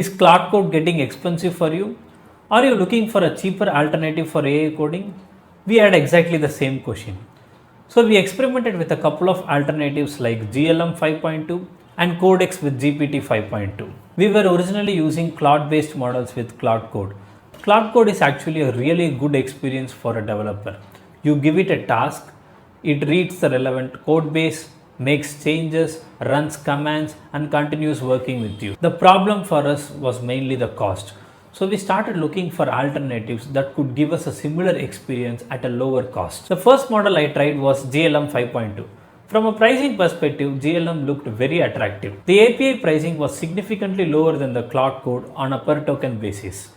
Is Claude Code getting expensive for you? Are you looking for a cheaper alternative for AI coding? We had exactly the same question. So we experimented with a couple of alternatives like GLM-5.2 and Codex with GPT-5.2. We were originally using Claude-based models with Claude Code. Claude Code is actually a really good experience for a developer. You give it a task, it reads the relevant code base, makes changes, runs commands, and continues working with you. The problem for us was mainly the cost. So we started looking for alternatives that could give us a similar experience at a lower cost. The first model I tried was GLM 5.2. From a pricing perspective, GLM looked very attractive. The API pricing was significantly lower than the Claude Code on a per token basis.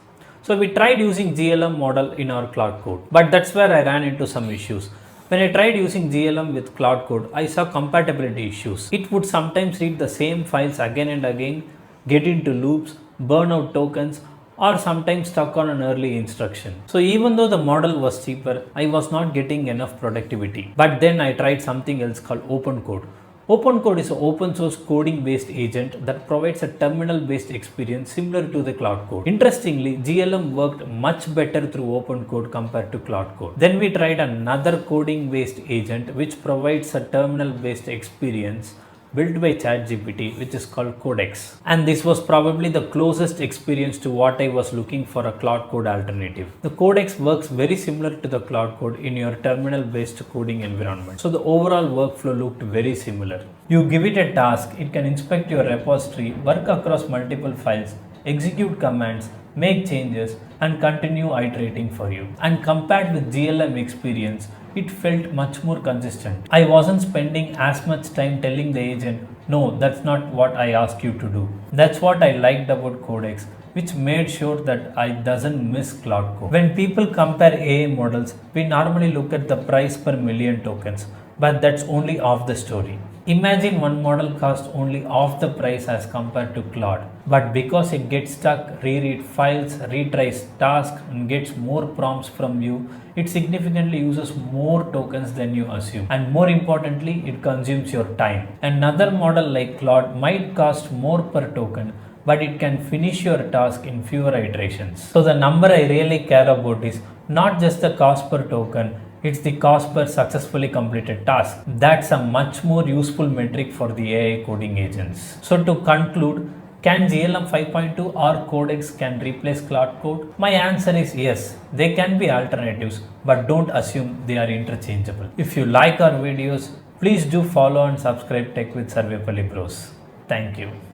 So we tried using GLM model in our Claude Code, but that's where I ran into some issues. When I tried using GLM with Claude Code, I saw compatibility issues. It would sometimes read the same files again and again, get into loops, burn out tokens, or sometimes stuck on an early instruction. So even though the model was cheaper, I was not getting enough productivity. But then I tried something else called OpenCode. OpenCode is an open source coding based agent that provides a terminal based experience similar to the Claude Code. Interestingly, GLM worked much better through OpenCode compared to Claude Code. Then we tried another coding based agent which provides a terminal based experience built by ChatGPT, which is called Codex. And this was probably the closest experience to what I was looking for a Claude Code alternative. The Codex works very similar to the Claude Code in your terminal based coding environment. So the overall workflow looked very similar. You give it a task, it can inspect your repository, work across multiple files, execute commands, make changes, and continue iterating for you. And compared with GLM experience, it felt much more consistent. I wasn't spending as much time telling the agent, no, that's not what I asked you to do. That's what I liked about Codex, which made sure that I doesn't miss Claude Code. When people compare AI models, we normally look at the price per million tokens, but that's only half the story. Imagine one model costs only half the price as compared to Claude, but because it gets stuck, reread files, retries tasks, and gets more prompts from you, it significantly uses more tokens than you assume. And more importantly, it consumes your time. Another model like Claude might cost more per token, but it can finish your task in fewer iterations. So the number I really care about is not just the cost per token, it's the cost per successfully completed task. That's a much more useful metric for the AI coding agents. So to conclude, can GLM 5.2 or Codex can replace Claude Code? My answer is yes, they can be alternatives, but don't assume they are interchangeable. If you like our videos, please do follow and subscribe Tech with Sarvepalli Bros. Thank you.